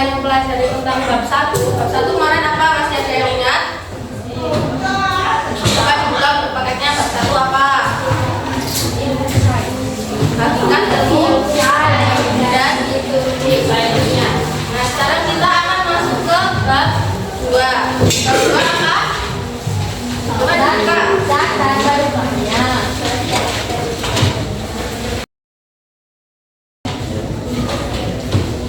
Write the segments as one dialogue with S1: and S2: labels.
S1: kalian mempelajari tentang bab 1 kemarin apa? Masih ada yang ingat? Coba dibuka buku paketnya. Bab 1 apa? Hakikat ilmu dan lainnya. Nah, sekarang kita akan masuk ke bab 2. Bab 2 apa? Coba dibuka.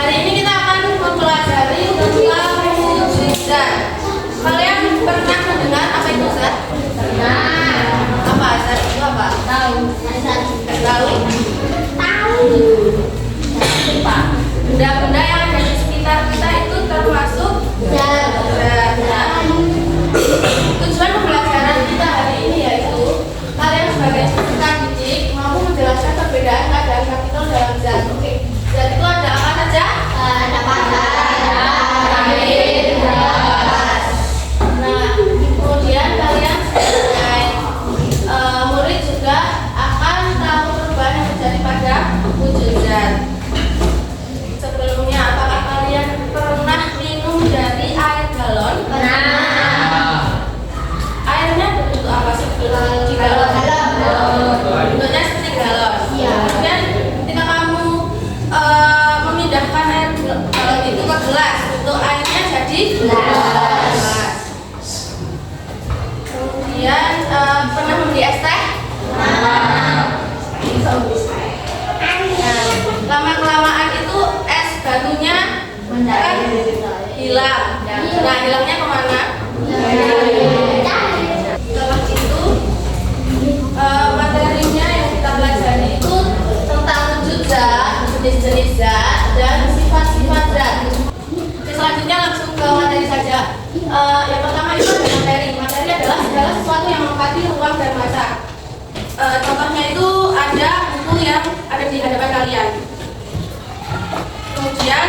S1: Hari ini kita akan mempelajari tentang mukjizat. Kalian pernah mendengar apa itu zat? Apa zat itu apa? Tahu. Benda-benda yang ada di sekitar kita itu termasuk zat. Tujuan pembelajaran kita hari ini yaitu kalian sebagai peserta didik mampu menjelaskan perbedaan keadaan partikel dalam zat. Oke, zat itu ada apa saja? Ada panas, air, gas. Nah, kemudian kalian sebagai murid juga akan tahu perubahan yang terjadi pada wujud zat. Sebelumnya, apakah kalian pernah minum dari air galon? Airnya berbentuk apa sih? Di galon. Bentuknya seperti galon. Kemudian ketika kamu memindahkan air galon itu ke gelas, bentuk airnya jadi gelas. Kemudian pernah membeli es teh? Lama-kelamaan itu es batunya kan hilang. Nah, hilangnya kemana? Setelah itu materinya yang kita pelajari itu tentang wujud zat, jenis-jenis zat, dan sifat-sifat zat. Oke, selanjutnya langsung ke materi saja. Yang pertama itu ada materi. Materi adalah segala sesuatu yang mengangkati ruang dan masa. Contohnya itu ada buku yang ada di hadapan kalian. Kemudian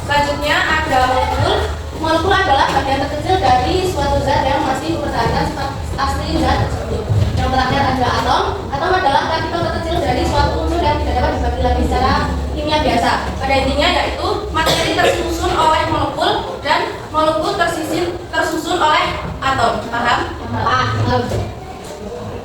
S1: selanjutnya ada molekul. Molekul adalah bagian terkecil dari suatu zat yang masih mempertahankan sifat asli zat tersebut. Yang terakhir ada atom. Atom adalah partikel terkecil dari suatu unsur yang tidak dapat dibagi lagi secara kimia biasa. Pada intinya yaitu materi tersusun oleh molekul dan molekul tersusun oleh atom. Paham? Paham.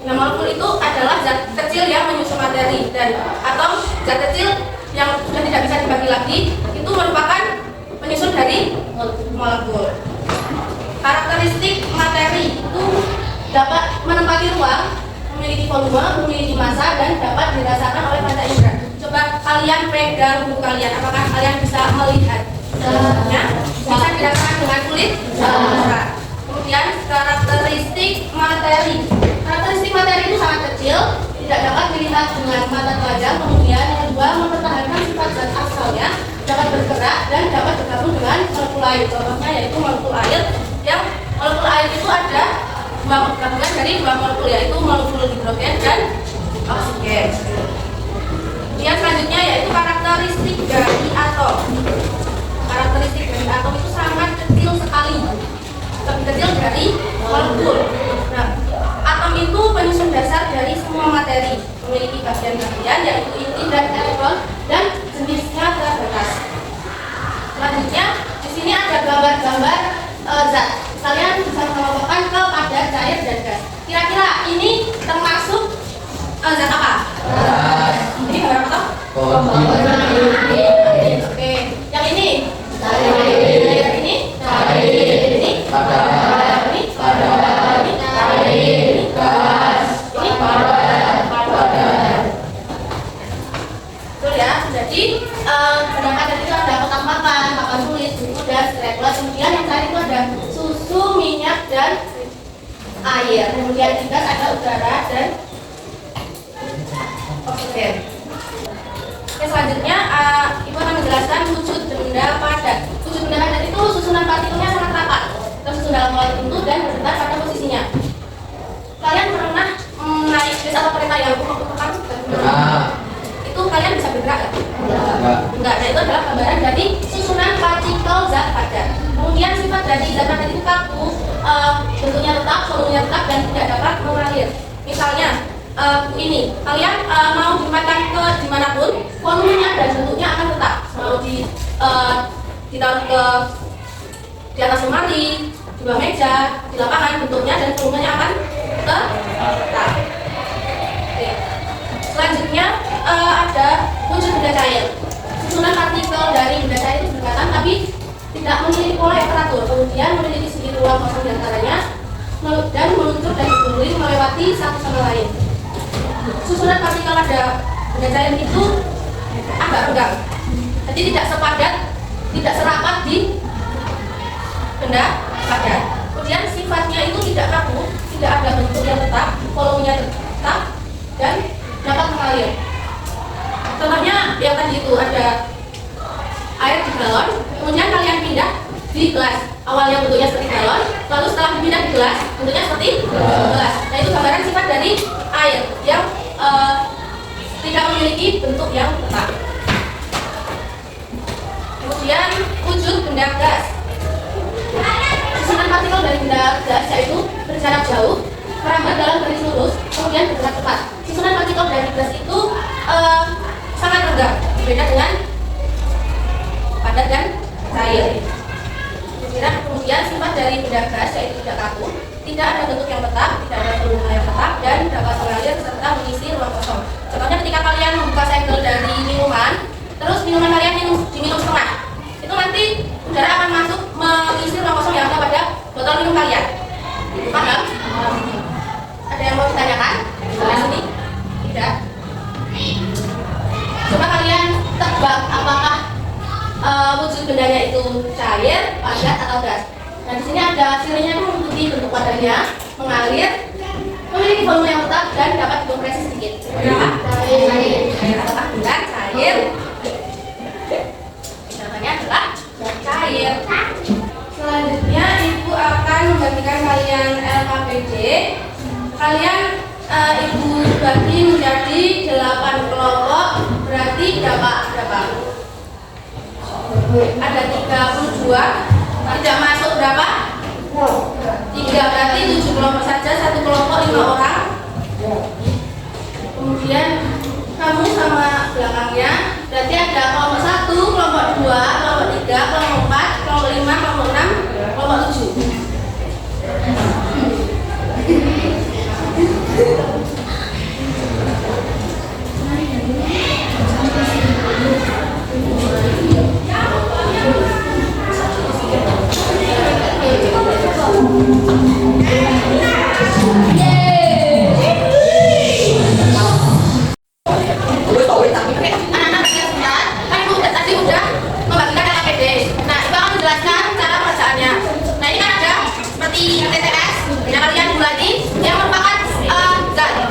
S1: Nah, molekul itu adalah zat kecil yang menyusun materi, dan atom zat kecil yang sudah tidak bisa dibagi lagi itu merupakan penyusun dari molekul. Karakteristik materi itu dapat menempati ruang, memiliki volume, memiliki massa, dan dapat dirasakan oleh panca indera. Coba kalian pegang buku kalian, apakah kalian bisa melihat dalamnya? Bisa dirasakan dengan kulit? Bisa. Kemudian karakteristik materi. Karakteristik materi itu sangat kecil, tidak dapat dilihat dengan mata telanjang. Kemudian yang kedua, mempertahankan sifat zat asalnya, dapat bergerak dan dapat bergabung dengan molekul air. Contohnya yaitu molekul air, yang molekul air itu ada gabungan dari dua molekul, yaitu molekul hidrogen dan oksigen. Yang selanjutnya yaitu karakteristik dari atom. Karakteristik dari atom itu sangat kecil sekali, lebih kecil dari molekul. Nah, atom itu penyusun dasar dari semua materi, memiliki bagian-bagian yaitu inti dan elektron, dan jenisnya terbatas. Selanjutnya di sini ada gambar-gambar zat. Kalian bisa mengelompokkan kepada cair dan gas. Kira-kira ini termasuk zat apa? Ini gambar apa toh? Oke. Yang ini? Yang ini? Ini? Betul ya. Jadi pada itu ada kotak-kotak, papan tulis, buku dan stapler. Kemudian yang tadi itu ada susu, minyak, dan air. Kemudian di gas ada udara dan oksigen. Oke, selanjutnya Ibu akan menjelaskan wujud benda padat. Wujud benda padat itu susunan partikelnya sangat rapat, tersusun dalam pola tertentu dan bergetar pada posisinya. Kalian pernah naik bis atau kereta yang kupak-kupakan? Itu kalian bisa bergerak nggak? Enggak. Nah, itu adalah gambaran dari susunan partikel zat padat. Kemudian sifat dari zat padat itu kaku, bentuknya tetap, volumenya tetap, dan tidak dapat mengalir. Misalnya ini, kalian mau ditempatkan ke dimanapun, volumenya dan bentuknya akan tetap. Mau di ditaruh di atas lemari, di bawah meja, di lapangan bentuknya dan volumenya akan tetap. Oke. Selanjutnya ada wujud benda cair. Susunan partikel dari benda cair itu berdekatan tapi tidak memiliki pola yang teratur, kemudian memiliki sedikit ruang kosong di antaranya dan meluncur dan berguling melewati satu sama lain. Susunan partikel pada benda cair itu agak renggang, jadi tidak sepadat, tidak serapat di benda padat. Kemudian sifatnya itu tidak kaku, tidak ada bentuk yang tetap, volumenya tetap dan dapat mengalir. Contohnya yang tadi itu ada air di galon, kemudian kalian pindah di gelas. Awalnya bentuknya seperti galon, lalu setelah dipindah di gelas, bentuknya seperti gelas. Nah, itu gambaran sifat dari air yang tidak memiliki bentuk yang tetap. Kemudian wujud benda gas. Susunan partikel dari benda gas yaitu berjarak jauh, merambat dalam garis lurus, kemudian bergerak cepat. Susunan partikel dari gas itu sangat renggang, berbeda dengan padat dan cair. Kemudian sifat dari benda gas yaitu tidak kaku, tidak ada bentuk yang tetap, tidak ada volume yang tetap, dan dapat mengalir serta mengisi ruang kosong. Contohnya ketika kalian membuka segel dari minuman, terus minuman kalian diminum setengah, itu nanti udara akan masuk mengisi ruang kosong yang ada pada botol minum kalian. Paham? Ada yang mau ditanyakan? Di sini? Tidak? Coba kalian tebak apakah wujud bendanya itu cair, padat atau gas. Nah, di sini ada cirinya itu mengikuti bentuk wadahnya, mengalir, memiliki volume yang tetap dan dapat dikompresi sedikit. Cair. Apakah bulan cair? Jawabannya adalah cair. Selanjutnya ibu akan membagikan kalian LKPD. Kalian ibu bagi menjadi 8 kelompok, berarti berapa? Ada 32, tidak masuk berapa? 3, berarti 7 kelompok saja, satu kelompok 5 orang. Kemudian kamu sama belakangnya, berarti ada kelompok 1, kelompok 2, kelompok 3, kelompok 4, kelompok 5, kelompok 6, kelompok 7. TTS, yang kalian bulati, yang merupakan zat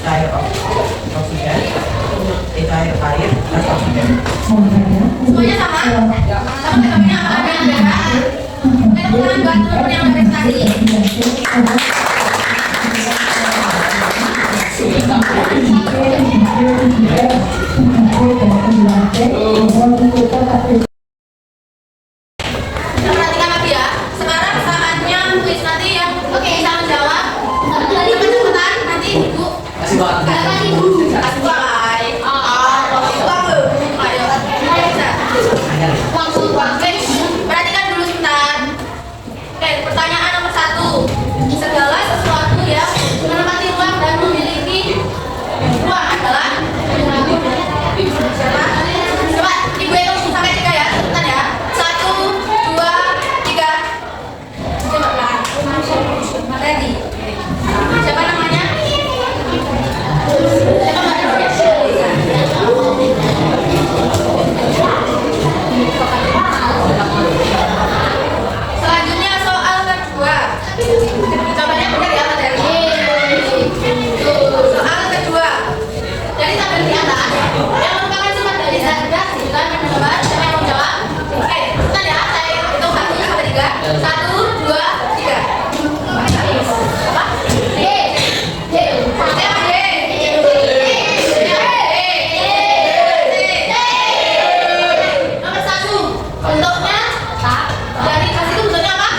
S2: cair oksigen, cair air, dan oksigen.
S1: Semuanya sama? Sama metodenya apa ada yang beda? Kita ulangi buat yang dari tadi. Perhatikan lagi ya. Sekarang saatnya kuis nanti yang bisa menjawab. Cepat-cepatan nanti ibu.
S2: Kasih banget.
S1: Kasih bye. Ayo. Bisa. Langsung bangkit. Perhatikan dulu sebentar. Oke, pertanyaan nomor 1. Segala sesuatu yang menempati ruang dan memiliki ruang adalah siapa? Coba ibu hitung sampai 3 ya. Sebentar ya. 1, 2, 3. Coba materi. Siapa namanya? Siapa namanya? Selanjutnya soal kedua. Jawabannya benar ya materi. Soal kedua. Dari tabel di atas yang merupakan sifat dari zat gas bukan menambah. Siapa yang mau jawab? Oke, sebentar ya. Saya hitung 1 sampai 3. 1, 2, 3. Apa? D. Siapa D? Nomor 1. Bentuknya dari kas itu bentuknya apa?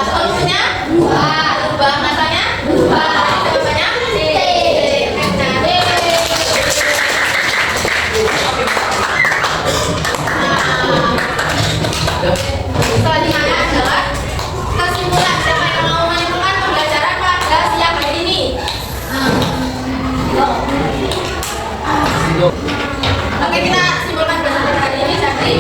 S1: Solusinya? Ubah. Masanya? Jawabannya? D. Nah, D. Selanjutnya adalah kesimpulan. Siapa yang mau menyimpulkan pembelajaran pada siang hari ini? Oke, kita simpulkan pembelajaran hari ini. Jadi